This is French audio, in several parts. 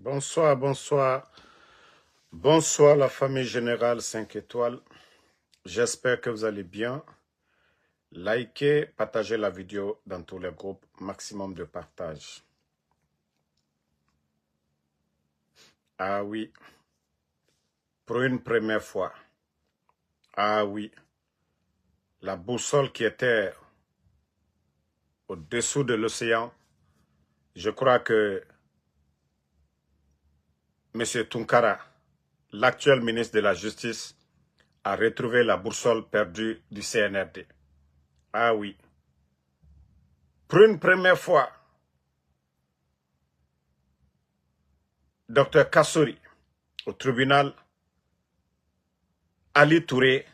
Bonsoir, bonsoir. Bonsoir la famille générale 5 étoiles. J'espère que vous allez bien. Likez, partagez la vidéo dans tous les groupes. Maximum de partage. Ah oui. Pour une première fois. Ah oui. La boussole qui était au-dessous de l'océan. Je crois que M. Tunkara, l'actuel ministre de la Justice, a retrouvé la boussole perdue du CNRD. Ah oui. Pour une première fois, Dr Kassory, au tribunal, Ali Touré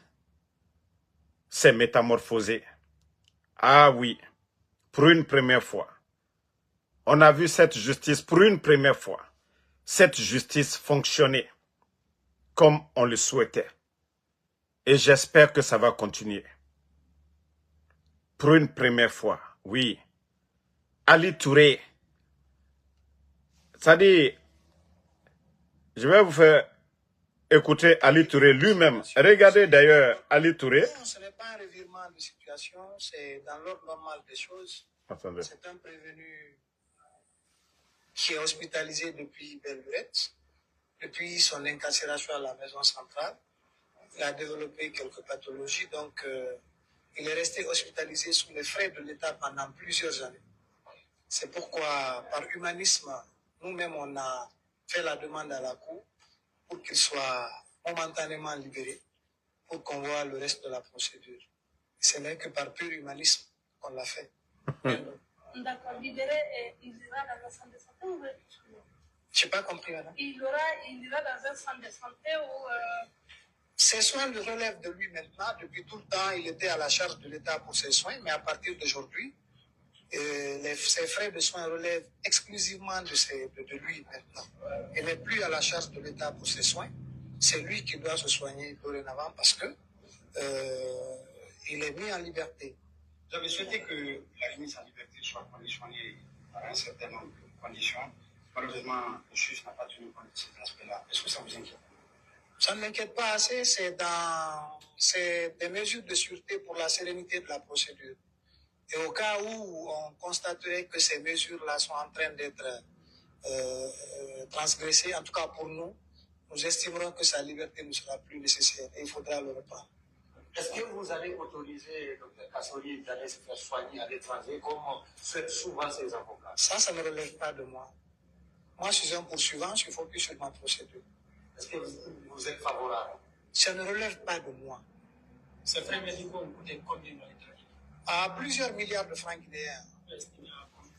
s'est métamorphosé. Ah oui, pour une première fois. On a vu cette justice pour une première fois. Cette justice fonctionner comme on le souhaitait. Et j'espère que ça va continuer. Pour une première fois, oui. Ali Touré, c'est-à-dire, je vais vous faire écouter Ali Touré lui-même. Regardez d'ailleurs Ali Touré. Non, ce n'est pas un revirement de situation, c'est dans l'ordre normal des choses. Attendez. C'est un prévenu qui est hospitalisé depuis belle lurette, depuis son incarcération à la maison centrale. Il a développé quelques pathologies, donc il est resté hospitalisé sous les frais de l'État pendant plusieurs années. C'est pourquoi, par humanisme, nous-mêmes, on a fait la demande à la Cour pour qu'il soit momentanément libéré, pour qu'on voit le reste de la procédure. Ce n'est que par pur humanisme qu'on l'a fait. D'accord, libéré, il ira dans un centre de santé ou Je n'ai pas compris, madame. il ira dans un centre de santé ou... Ses soins le relèvent de lui maintenant. Depuis tout le temps, il était à la charge de l'État pour ses soins, mais à partir d'aujourd'hui, ses frais de soins relèvent exclusivement de lui maintenant. Il n'est plus à la charge de l'État pour ses soins. C'est lui qui doit se soigner dorénavant parce que il est mis en liberté. J'avais souhaité que la remise en liberté soit conditionnée par un certain nombre de conditions. Malheureusement, le juge n'a pas tenu compte de cet aspect-là. Est-ce que ça vous inquiète? Ça ne m'inquiète pas assez, c'est des mesures de sûreté pour la sérénité de la procédure. Et au cas où on constaterait que ces mesures-là sont en train d'être transgressées, en tout cas pour nous, nous estimerons que sa liberté ne sera plus nécessaire et il faudra le reprendre. Est-ce que vous allez autoriser Dr Kassory d'aller se faire soigner à l'étranger comme souhaitent souvent ses avocats? Ça ne relève pas de moi. Moi, je suis un poursuivant, je suis focus sur ma procédure. Est-ce que vous êtes favorable? Ça ne relève pas de moi. Ces frais médicaux ont coûté combien dans l'État? À plusieurs milliards de francs guinéens.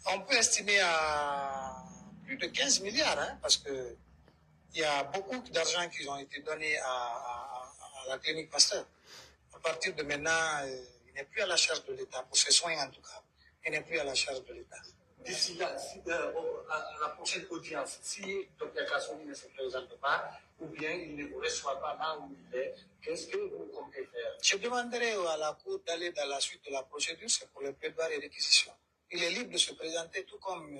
On peut estimer à plus de 15 milliards, hein, parce que il y a beaucoup d'argent qui ont été donnés à la clinique Pasteur. À partir de maintenant, il n'est plus à la charge de l'État, pour ses soins en tout cas. Il n'est plus à la charge de l'État. D'ici là, à la prochaine audience, si Dr Kassory ne se présente pas, ou bien il ne vous reçoit pas là où il est, qu'est-ce que vous comptez faire? Je demanderai à la Cour d'aller dans la suite de la procédure, c'est pour le plaidoirie et réquisition. Il est libre de se présenter, tout comme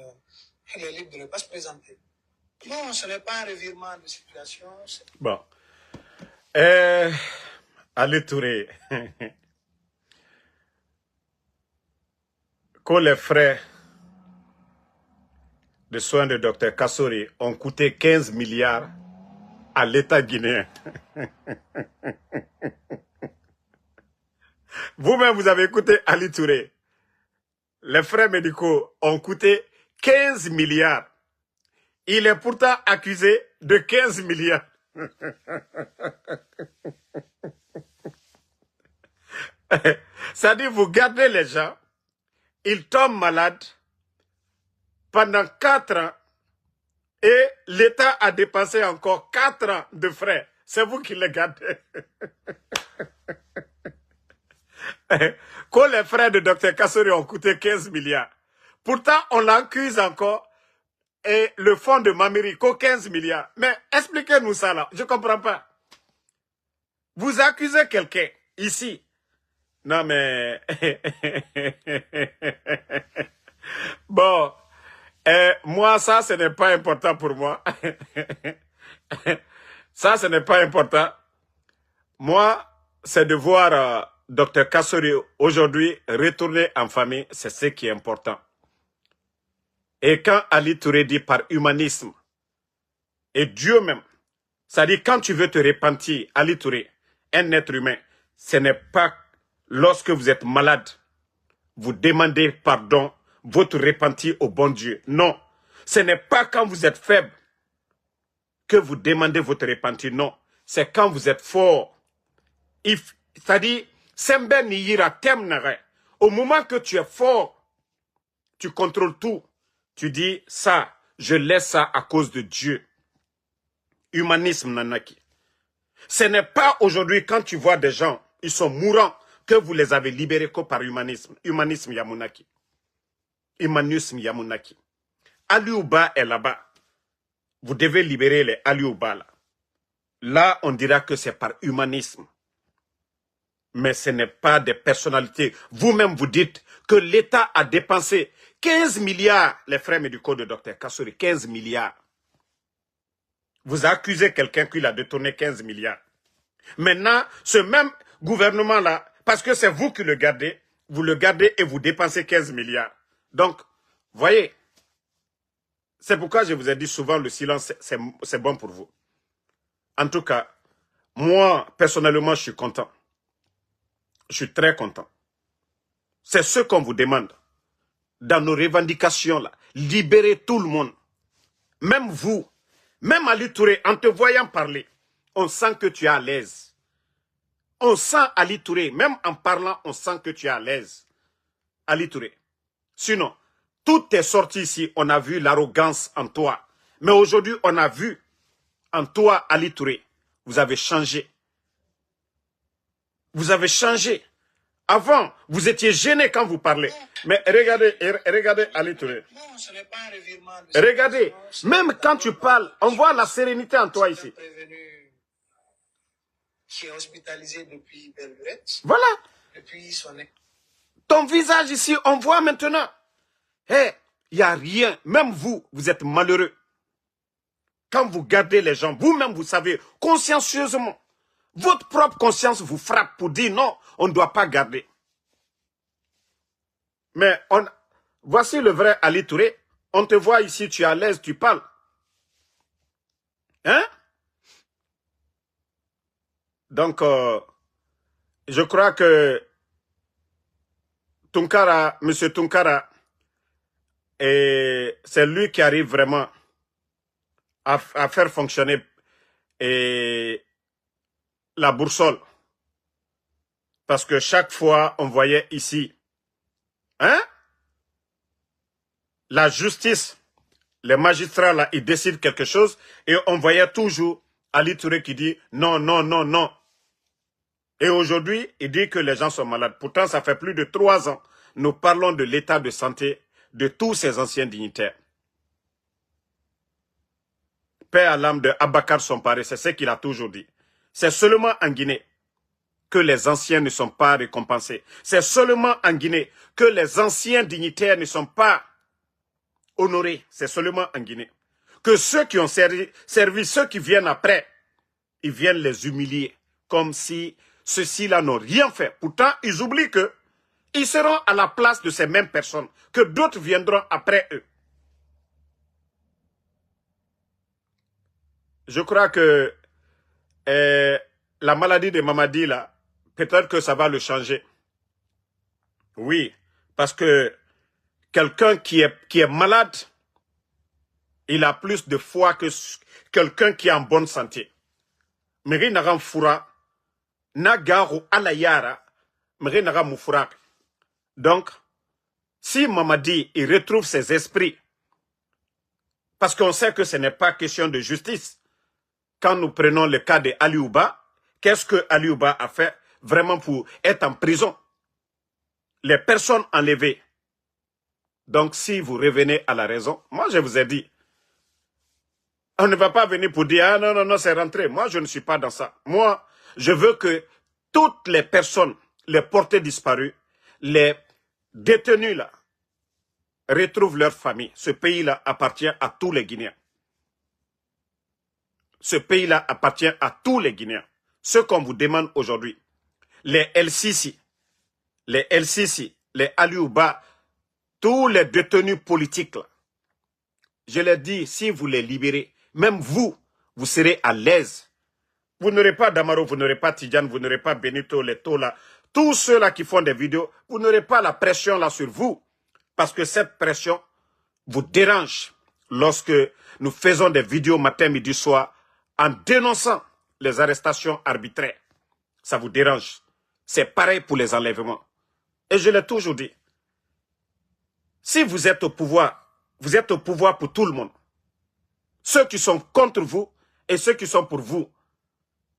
il est libre de ne pas se présenter. Non, ce n'est pas un revirement de situation. Bon. Ali Touré. Que les frais de soins de Dr Kassory ont coûté 15 milliards à l'État guinéen. Vous-même, vous avez écouté Ali Touré. Les frais médicaux ont coûté 15 milliards. Il est pourtant accusé de 15 milliards. C'est-à-dire, vous gardez les gens, ils tombent malades pendant 4 ans et l'État a dépensé encore 4 ans de frais. C'est vous qui les gardez. Quand les frais de Dr Kassory ont coûté 15 milliards. Pourtant, on l'accuse encore et le fonds de Mamiri, 15 milliards. Mais expliquez-nous ça là, je ne comprends pas. Vous accusez quelqu'un ici. Non mais... Bon, Moi, ça, ce n'est pas important pour moi. Ça, ce n'est pas important. Moi, c'est de voir Dr Kassori aujourd'hui retourner en famille, c'est ce qui est important. Et quand Ali Touré dit par humanisme, et Dieu même, ça dit quand tu veux te repentir, Ali Touré, un être humain, ce n'est pas lorsque vous êtes malade, vous demandez pardon, votre repentir au bon Dieu. Non, ce n'est pas quand vous êtes faible que vous demandez votre repentir. Non, c'est quand vous êtes fort. C'est-à-dire, au moment que tu es fort, tu contrôles tout. Tu dis, ça, je laisse ça à cause de Dieu. Humanisme, Nanaki. Ce n'est pas aujourd'hui quand tu vois des gens, ils sont mourants, que vous les avez libérés que par humanisme. Humanisme Yamunaki. Humanisme Yamunaki. Aliouba est là-bas. Vous devez libérer les Aliouba là. Là, on dira que c'est par humanisme. Mais ce n'est pas des personnalités. Vous-même, vous dites que l'État a dépensé 15 milliards, les frais médicaux de Dr Kassori, 15 milliards. Vous accusez quelqu'un qui l'a détourné 15 milliards. Maintenant, ce même gouvernement-là, parce que c'est vous qui le gardez, vous le gardez et vous dépensez 15 milliards. Donc, voyez, c'est pourquoi je vous ai dit souvent le silence, c'est bon pour vous. En tout cas, moi, personnellement, je suis content. Je suis très content. C'est ce qu'on vous demande. Dans nos revendications, là, libérez tout le monde. Même vous, même Ali Touré, en te voyant parler, on sent que tu es à l'aise. On sent Ali Touré, même en parlant, on sent que tu es à l'aise. Ali Touré. Sinon, tout est sorti ici, on a vu l'arrogance en toi. Mais aujourd'hui, on a vu en toi, Ali Touré, vous avez changé. Vous avez changé. Avant, vous étiez gêné quand vous parlez. Mais regardez Ali Touré. Non, ce n'est pas un revirement. Regardez, même quand tu parles, on voit la sérénité en toi ici. Qui est hospitalisé depuis belle lurette. Voilà. Depuis son... Ton visage ici, on voit maintenant. Il n'y a rien. Même vous, vous êtes malheureux. Quand vous gardez les gens, vous-même, vous savez, consciencieusement, votre propre conscience vous frappe pour dire non, on ne doit pas garder. Mais voici le vrai Ali Touré. On te voit ici, tu es à l'aise, tu parles. Hein? Donc, je crois que Tunkara, M. Tunkara, c'est lui qui arrive vraiment à faire fonctionner la boussole. Parce que chaque fois, on voyait ici, hein? La justice, les magistrats, là, ils décident quelque chose et on voyait toujours Ali Touré qui dit non, non, non, non. Et aujourd'hui, il dit que les gens sont malades. Pourtant, ça fait plus de 3 ans. Nous parlons de l'état de santé de tous ces anciens dignitaires. Paix à l'âme de Abakar Somparé, c'est ce qu'il a toujours dit. C'est seulement en Guinée que les anciens ne sont pas récompensés. C'est seulement en Guinée que les anciens dignitaires ne sont pas honorés. C'est seulement en Guinée. Que ceux qui ont servi, ceux qui viennent après, ils viennent les humilier. Comme si ceux-ci-là n'ont rien fait. Pourtant, ils oublient que ils seront à la place de ces mêmes personnes, que d'autres viendront après eux. Je crois que la maladie de Mamadi, là, peut-être que ça va le changer. Oui, parce que quelqu'un qui est malade, il a plus de foi que quelqu'un qui est en bonne santé. Meri naram fura, nagaru alayara, meri naram mufura. Donc, si Mamadi, il retrouve ses esprits, parce qu'on sait que ce n'est pas question de justice. Quand nous prenons le cas de Aliouba, qu'est-ce que Aliouba a fait vraiment pour être en prison? Les personnes enlevées. Donc, si vous revenez à la raison, moi je vous ai dit, on ne va pas venir pour dire, ah non, non, non, c'est rentré. Moi, je ne suis pas dans ça. Moi, je veux que toutes les personnes, les portées disparues, les détenus là, retrouvent leur famille. Ce pays-là appartient à tous les Guinéens. Ce pays-là appartient à tous les Guinéens. Ce qu'on vous demande aujourd'hui, les LCC, les Aliouba, tous les détenus politiques, là, je leur dis, si vous les libérez, même vous, vous serez à l'aise. Vous n'aurez pas Damaro, vous n'aurez pas Tidjane, vous n'aurez pas Benito, Leto, là. Tous ceux-là qui font des vidéos, vous n'aurez pas la pression là sur vous. Parce que cette pression vous dérange lorsque nous faisons des vidéos matin, midi, soir, en dénonçant les arrestations arbitraires. Ça vous dérange. C'est pareil pour les enlèvements. Et je l'ai toujours dit. Si vous êtes au pouvoir pour tout le monde. Ceux qui sont contre vous et ceux qui sont pour vous.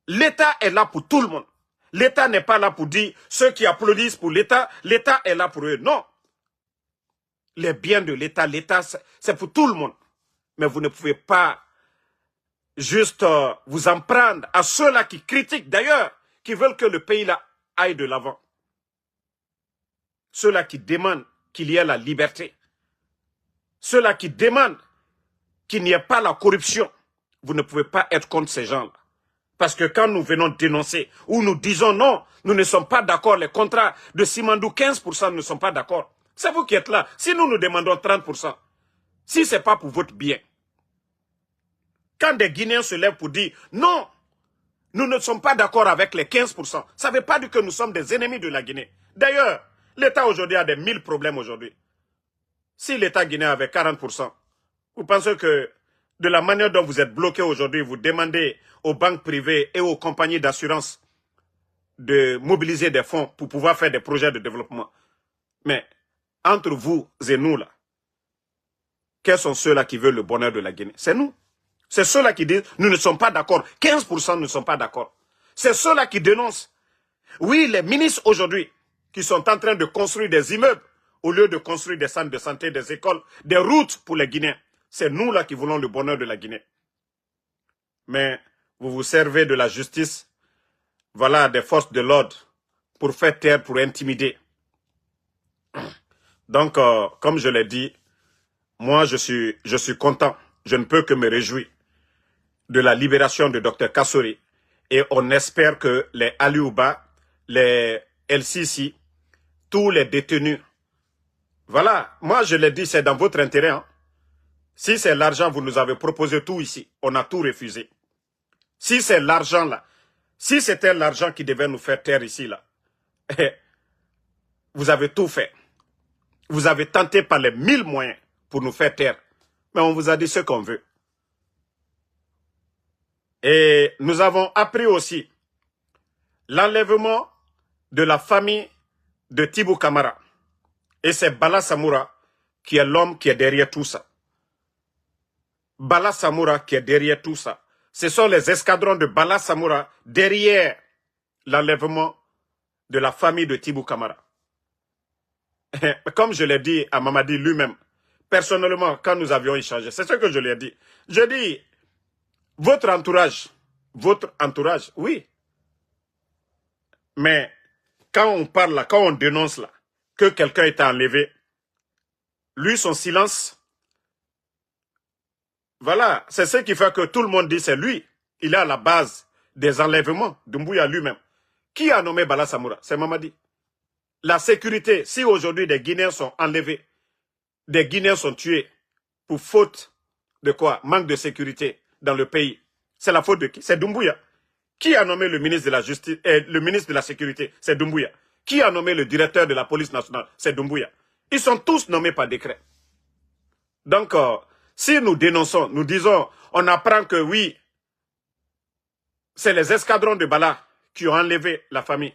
L'État est là pour tout le monde. L'État n'est pas là pour dire ceux qui applaudissent pour l'État, l'État est là pour eux. Non. Les biens de l'État, l'État, c'est pour tout le monde. Mais vous ne pouvez pas juste vous en prendre à ceux-là qui critiquent d'ailleurs, qui veulent que le pays là aille de l'avant. Ceux-là qui demandent qu'il y ait la liberté. Ceux-là qui demandent qu'il n'y ait pas la corruption. Vous ne pouvez pas être contre ces gens-là. Parce que quand nous venons dénoncer, ou nous disons non, nous ne sommes pas d'accord, les contrats de Simandou, 15% ne sont pas d'accord. C'est vous qui êtes là. Si nous nous demandons 30%, si ce n'est pas pour votre bien. Quand des Guinéens se lèvent pour dire non, nous ne sommes pas d'accord avec les 15%, ça ne veut pas dire que nous sommes des ennemis de la Guinée. D'ailleurs, l'État aujourd'hui a des 1000 problèmes aujourd'hui. Si l'État guinéen avait 40%, vous pensez que de la manière dont vous êtes bloqué aujourd'hui, vous demandez aux banques privées et aux compagnies d'assurance de mobiliser des fonds pour pouvoir faire des projets de développement. Mais entre vous et nous, là, quels sont ceux-là qui veulent le bonheur de la Guinée? C'est nous. C'est ceux-là qui disent nous ne sommes pas d'accord. 15% ne sont pas d'accord. C'est ceux-là qui dénoncent. Oui, les ministres aujourd'hui qui sont en train de construire des immeubles au lieu de construire des centres de santé, des écoles, des routes pour les Guinéens. C'est nous là qui voulons le bonheur de la Guinée. Mais vous vous servez de la justice, voilà, des forces de l'ordre, pour faire taire, pour intimider. Donc, comme je l'ai dit, moi je suis content, je ne peux que me réjouir de la libération de Dr Kassori. Et on espère que les Aliouba, les LCC, tous les détenus, voilà, moi je l'ai dit, c'est dans votre intérêt. Hein. Si c'est l'argent, vous nous avez proposé tout ici, on a tout refusé. Si c'est l'argent là, si c'était l'argent qui devait nous faire taire ici là, vous avez tout fait. Vous avez tenté par les 1000 moyens pour nous faire taire. Mais on vous a dit ce qu'on veut. Et nous avons appris aussi l'enlèvement de la famille de Tibou Kamara. Et c'est Bala Samoura qui est l'homme qui est derrière tout ça. Bala Samoura qui est derrière tout ça. Ce sont les escadrons de Bala Samoura derrière l'enlèvement de la famille de Tibou Kamara. Comme je l'ai dit à Mamadi lui-même, personnellement, quand nous avions échangé, c'est ce que je lui ai dit. Je dis, votre entourage, oui. Mais quand on parle là, quand on dénonce là, que quelqu'un est enlevé, lui, son silence, voilà, c'est ce qui fait que tout le monde dit c'est lui. Il est à la base des enlèvements de Doumbouya lui-même. Qui a nommé Bala Samoura? C'est Mamadi. La sécurité, si aujourd'hui des Guinéens sont enlevés, des Guinéens sont tués pour faute de quoi? Manque de sécurité dans le pays. C'est la faute de qui? C'est Doumbouya. Qui a nommé le ministre de la Justice, le ministre de la Sécurité? C'est Doumbouya. Qui a nommé le directeur de la police nationale? C'est Doumbouya. Ils sont tous nommés par décret. Donc, si nous dénonçons, nous disons, on apprend que oui, c'est les escadrons de Bala qui ont enlevé la famille.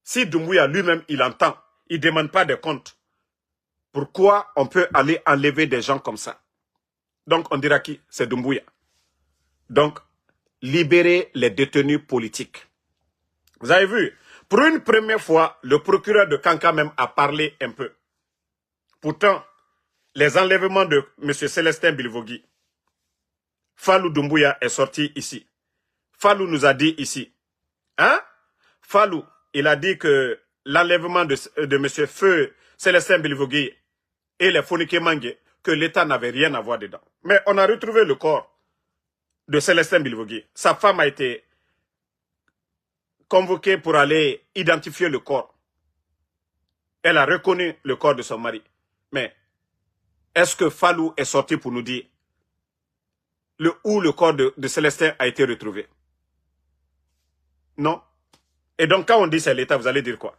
Si Doumbouya lui-même, il entend, il ne demande pas de compte. Pourquoi on peut aller enlever des gens comme ça? Donc, on dira qui? C'est Doumbouya. Donc, libérer les détenus politiques. Vous avez vu, pour une première fois, le procureur de Kanka même a parlé un peu. Pourtant, les enlèvements de M. Célestin Bilvogui, Fallou Doumbouya est sorti ici. Fallou nous a dit ici. Hein? Fallou, il a dit que l'enlèvement de M. Feu Célestin Bilvogui et les Fonike Mangue que l'État n'avait rien à voir dedans. Mais on a retrouvé le corps de Célestin Bilvogi. Sa femme a été convoquée pour aller identifier le corps. Elle a reconnu le corps de son mari. Mais est-ce que Fallou est sorti pour nous dire où le corps de Célestin a été retrouvé? Non. Et donc quand on dit c'est l'État, vous allez dire quoi?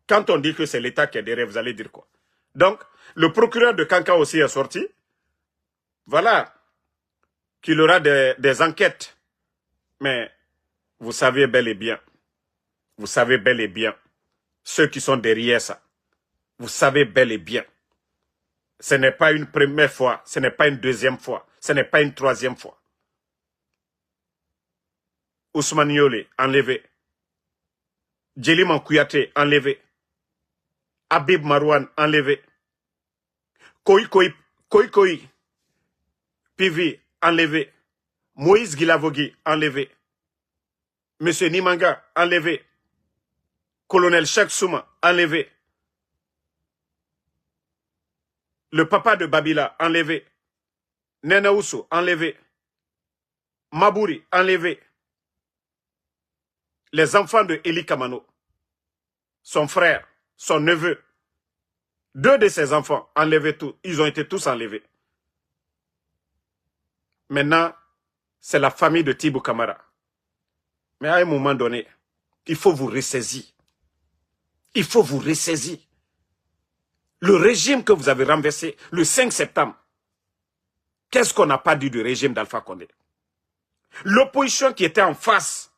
Quand on dit que c'est l'État qui est derrière, vous allez dire quoi? Donc, le procureur de Kankan aussi est sorti. Voilà. Qu'il aura des enquêtes. Mais vous savez bel et bien. Vous savez bel et bien. Ceux qui sont derrière ça. Vous savez bel et bien. Ce n'est pas une première fois. Ce n'est pas une deuxième fois. Ce n'est pas une troisième fois. Ousmane Yole, enlevé. Djeliman Kouyaté, enlevé. Habib Marouane, enlevé. Koï, Pivi, enlevé. Moïse Guilavogui, enlevé. Monsieur Nimanga, enlevé. Colonel Cheikh Souma, enlevé. Le papa de Babila, enlevé. Nena Ousso, enlevé. Mabouri, enlevé. Les enfants de Eli Kamano, son frère, son neveu, 2 de ses enfants, enlevés tous. Ils ont été tous enlevés. Maintenant, c'est la famille de Tibou Kamara. Mais à un moment donné, il faut vous ressaisir. Il faut vous ressaisir. Le régime que vous avez renversé le 5 septembre, qu'est-ce qu'on n'a pas dit du régime d'Alpha Condé? L'opposition qui était en face,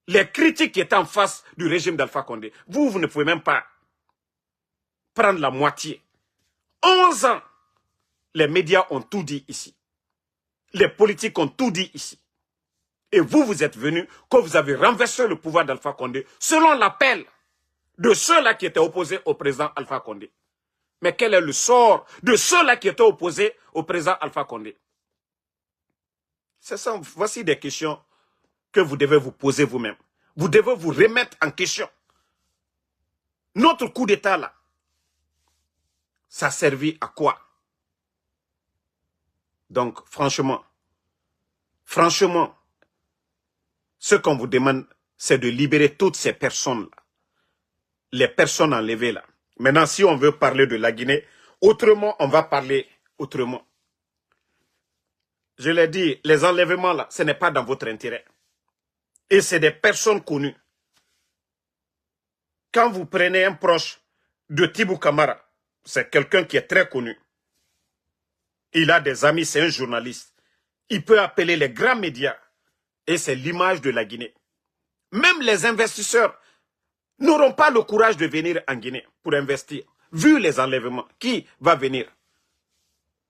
les critiques qui étaient en face du régime d'Alpha Condé, vous ne pouvez même pas prendre la moitié. 11 ans, les médias ont tout dit ici. Les politiques ont tout dit ici. Et vous êtes venus, quand vous avez renversé le pouvoir d'Alpha Condé, selon l'appel de ceux-là qui étaient opposés au président Alpha Condé. Mais quel est le sort de ceux-là qui étaient opposés au président Alpha Condé? Voici des questions que vous devez vous poser vous-même. Vous devez vous remettre en question. Notre coup d'État là, ça a servi à quoi? Donc, franchement, ce qu'on vous demande, c'est de libérer toutes ces personnes-là. Les personnes enlevées là. Maintenant, si on veut parler de la Guinée, autrement, on va parler autrement. Je l'ai dit, les enlèvements là, ce n'est pas dans votre intérêt. Et c'est des personnes connues. Quand vous prenez un proche de Tibou Kamara, c'est quelqu'un qui est très connu. Il a des amis, c'est un journaliste. Il peut appeler les grands médias. Et c'est l'image de la Guinée. Même les investisseurs n'auront pas le courage de venir en Guinée pour investir. Vu les enlèvements, qui va venir?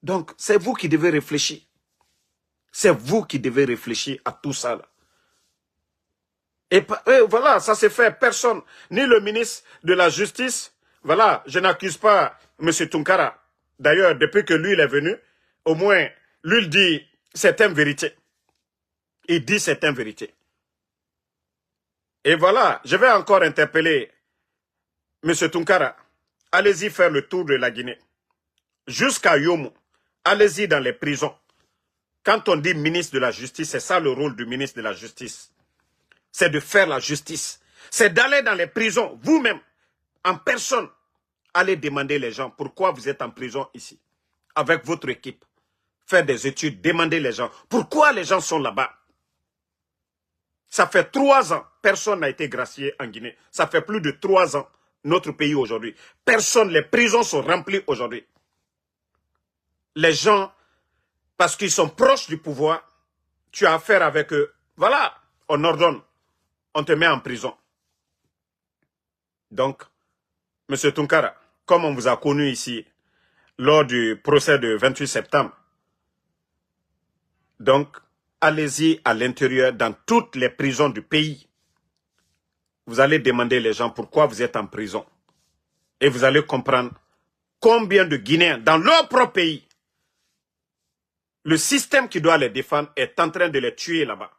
Donc, c'est vous qui devez réfléchir. C'est vous qui devez réfléchir à tout ça. Là. Et voilà, ça s'est fait. Personne, ni le ministre de la Justice, voilà, je n'accuse pas M. Tunkara. D'ailleurs, depuis que lui il est venu, au moins, lui il dit certaines vérités. Il dit certaines vérités. Et voilà, je vais encore interpeller M. Tunkara. Allez-y faire le tour de la Guinée. Jusqu'à Yomo. Allez-y dans les prisons. Quand on dit ministre de la Justice, c'est ça le rôle du ministre de la Justice. C'est de faire la justice. C'est d'aller dans les prisons, vous-même, en personne. Allez demander les gens pourquoi vous êtes en prison ici. Avec votre équipe. Faire des études, demander les gens. Pourquoi les gens sont là-bas? Ça fait 3 ans, personne n'a été gracié en Guinée. Ça fait plus de 3 ans, notre pays aujourd'hui. Personne, les prisons sont remplies aujourd'hui. Les gens, parce qu'ils sont proches du pouvoir, tu as affaire avec eux. Voilà, on ordonne, on te met en prison. Donc, M. Tunkara, comme on vous a connu ici, lors du procès du 28 septembre, donc, allez-y à l'intérieur, dans toutes les prisons du pays. Vous allez demander les gens pourquoi vous êtes en prison. Et vous allez comprendre combien de Guinéens, dans leur propre pays, le système qui doit les défendre est en train de les tuer là-bas.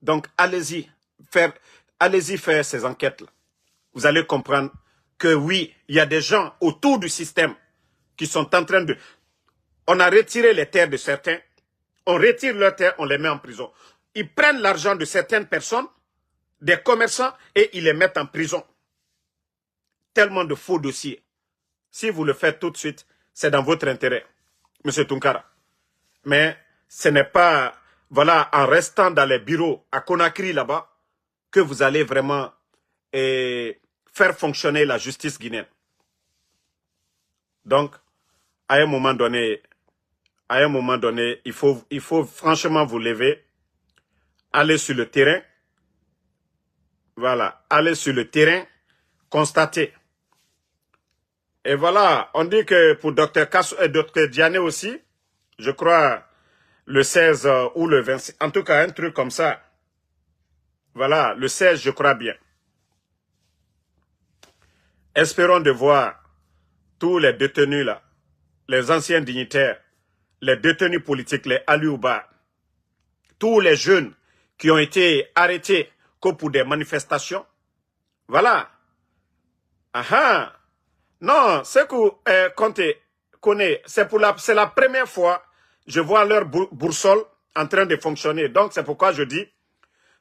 Donc, allez-y faire ces enquêtes-là. Vous allez comprendre que oui, il y a des gens autour du système qui sont en train de... On a retiré les terres de certains, on retire leurs terres, on les met en prison. Ils prennent l'argent de certaines personnes, des commerçants, et ils les mettent en prison. Tellement de faux dossiers. Si vous le faites tout de suite, c'est dans votre intérêt, M. Tunkara. Mais ce n'est pas, voilà, en restant dans les bureaux à Conakry là-bas, que vous allez vraiment faire fonctionner la justice guinéenne. Donc, à un moment donné, il faut franchement vous lever, aller sur le terrain, voilà, aller sur le terrain, constater. Et voilà, on dit que pour Dr Diané aussi, je crois le 16 ou le 26, en tout cas un truc comme ça. Voilà, le 16 je crois bien. Espérons de voir tous les détenus là, les anciens dignitaires, les détenus politiques, les Aliouba, tous les jeunes qui ont été arrêtés que pour des manifestations. Voilà. Ah. Non, ce que Conté connaît, c'est la première fois que je vois leur boursole en train de fonctionner. Donc c'est pourquoi je dis,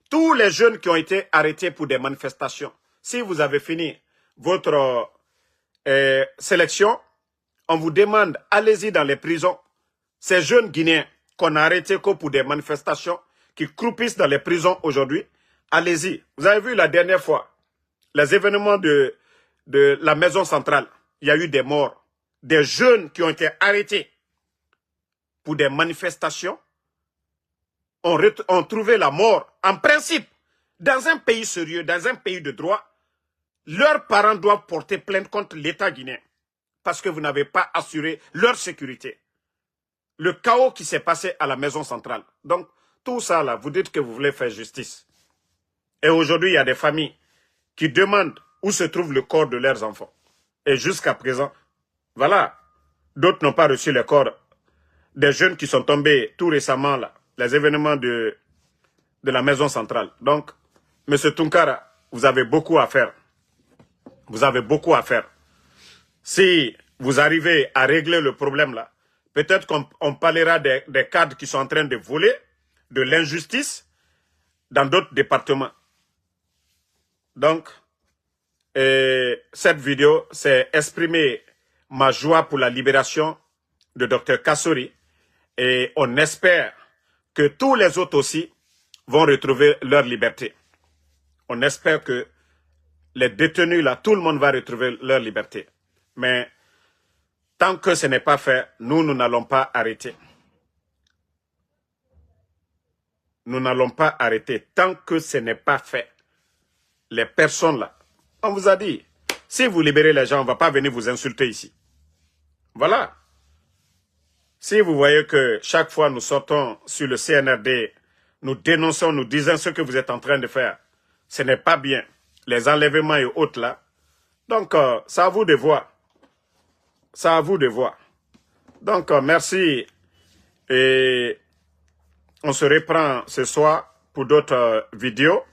tous les jeunes qui ont été arrêtés pour des manifestations, si vous avez fini votre sélection, on vous demande, allez-y dans les prisons. Ces jeunes Guinéens qu'on a arrêtés que pour des manifestations, qui croupissent dans les prisons aujourd'hui, allez-y. Vous avez vu la dernière fois, les événements de la maison centrale, il y a eu des morts, des jeunes qui ont été arrêtés pour des manifestations, ont trouvé la mort. En principe, dans un pays sérieux, dans un pays de droit, leurs parents doivent porter plainte contre l'État guinéen parce que vous n'avez pas assuré leur sécurité. Le chaos qui s'est passé à la maison centrale. Donc, tout ça là, vous dites que vous voulez faire justice. Et aujourd'hui, il y a des familles qui demandent où se trouve le corps de leurs enfants. Et jusqu'à présent, voilà, d'autres n'ont pas reçu les corps des jeunes qui sont tombés tout récemment, là, les événements de la maison centrale. Donc, M. Tunkara, vous avez beaucoup à faire. Vous avez beaucoup à faire. Si vous arrivez à régler le problème là, peut-être qu'on parlera des cadres qui sont en train de voler, de l'injustice dans d'autres départements. Donc, cette vidéo, c'est exprimer ma joie pour la libération de Dr Kassori et on espère que tous les autres aussi vont retrouver leur liberté. On espère que les détenus là, tout le monde va retrouver leur liberté. Mais tant que ce n'est pas fait, nous n'allons pas arrêter. Nous n'allons pas arrêter tant que ce n'est pas fait. Les personnes là, on vous a dit, si vous libérez les gens, on ne va pas venir vous insulter ici. Voilà. Si vous voyez que chaque fois nous sortons sur le CNRD, nous dénonçons, nous disons ce que vous êtes en train de faire, ce n'est pas bien. Les enlèvements et autres là. Donc, c'est à vous de voir. C'est à vous de voir. Donc, merci. Et on se reprend ce soir pour d'autres vidéos.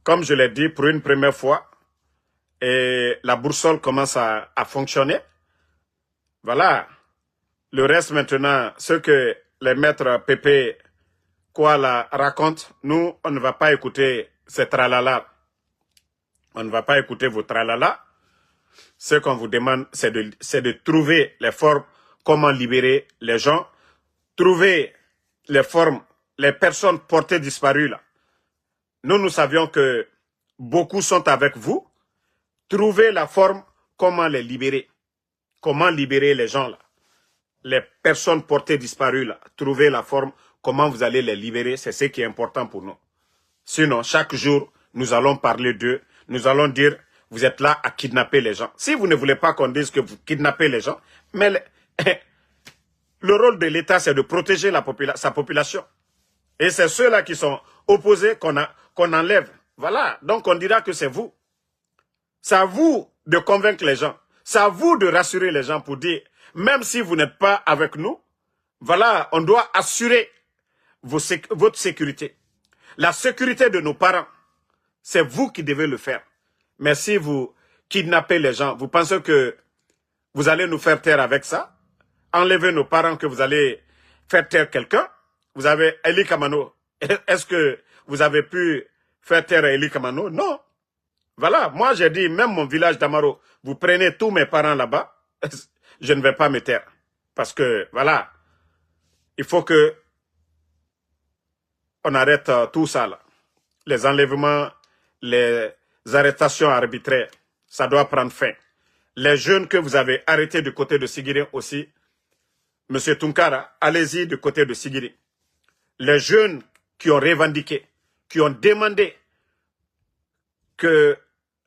Comme je l'ai dit pour une première fois, et la boussole commence à fonctionner. Voilà. Le reste maintenant, ce que les maîtres Pépé Kouala racontent, nous, on ne va pas écouter ces tralala. On ne va pas écouter vos tralala. Ce qu'on vous demande, c'est de trouver les formes, comment libérer les gens, trouver les formes, les personnes portées disparues là. Nous savions que beaucoup sont avec vous. Trouvez la forme, comment les libérer. Comment libérer les gens là. Les personnes portées disparues là. Trouvez la forme, comment vous allez les libérer. C'est ce qui est important pour nous. Sinon, chaque jour, nous allons parler d'eux. Nous allons dire, vous êtes là à kidnapper les gens. Si vous ne voulez pas qu'on dise que vous kidnappez les gens, mais le rôle de l'État, c'est de protéger sa population. Et c'est ceux-là qui sont opposés qu'on enlève. Voilà, donc on dira que c'est vous. C'est à vous de convaincre les gens. C'est à vous de rassurer les gens pour dire, même si vous n'êtes pas avec nous, voilà, on doit assurer votre sécurité. La sécurité de nos parents, c'est vous qui devez le faire. Mais si vous kidnappez les gens, vous pensez que Vous allez nous faire taire avec ça? Enlever nos parents que vous allez faire taire quelqu'un? Vous avez Eli Kamano. Est-ce que vous avez pu faire taire Eli Kamano? Non. Voilà, moi j'ai dit, même mon village d'Amaro, vous prenez tous mes parents là-bas, je ne vais pas me taire. Parce que, voilà, il faut que on arrête tout ça là. Les enlèvements, les arrestations arbitraires, ça doit prendre fin. Les jeunes que vous avez arrêtés du côté de Sigiri aussi, M. Tunkara, allez-y du côté de Sigiri. Les jeunes qui ont revendiqué, qui ont demandé que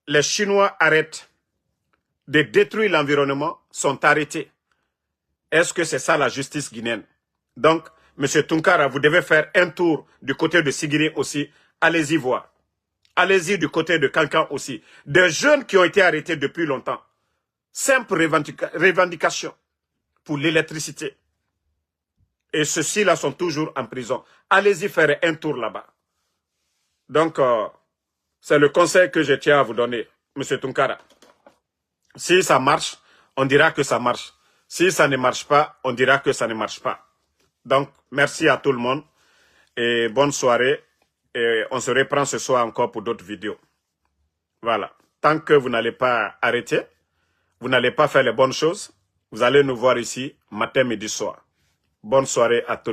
les Chinois arrêtent de détruire l'environnement sont arrêtés. Est-ce que c'est ça la justice guinéenne? Donc, M. Tunkara, vous devez faire un tour du côté de Sigiri aussi. Allez-y voir. Allez-y du côté de Kankan aussi. Des jeunes qui ont été arrêtés depuis longtemps. Simple revendication pour l'électricité. Et ceux-ci-là sont toujours en prison. Allez-y faire un tour là-bas. Donc, c'est le conseil que je tiens à vous donner, M. Tunkara. Si ça marche, on dira que ça marche. Si ça ne marche pas, on dira que ça ne marche pas. Donc, merci à tout le monde et bonne soirée. Et on se reprend ce soir encore pour d'autres vidéos. Voilà. Tant que vous n'allez pas arrêter, vous n'allez pas faire les bonnes choses, vous allez nous voir ici matin, midi, soir. Bonne soirée à tous.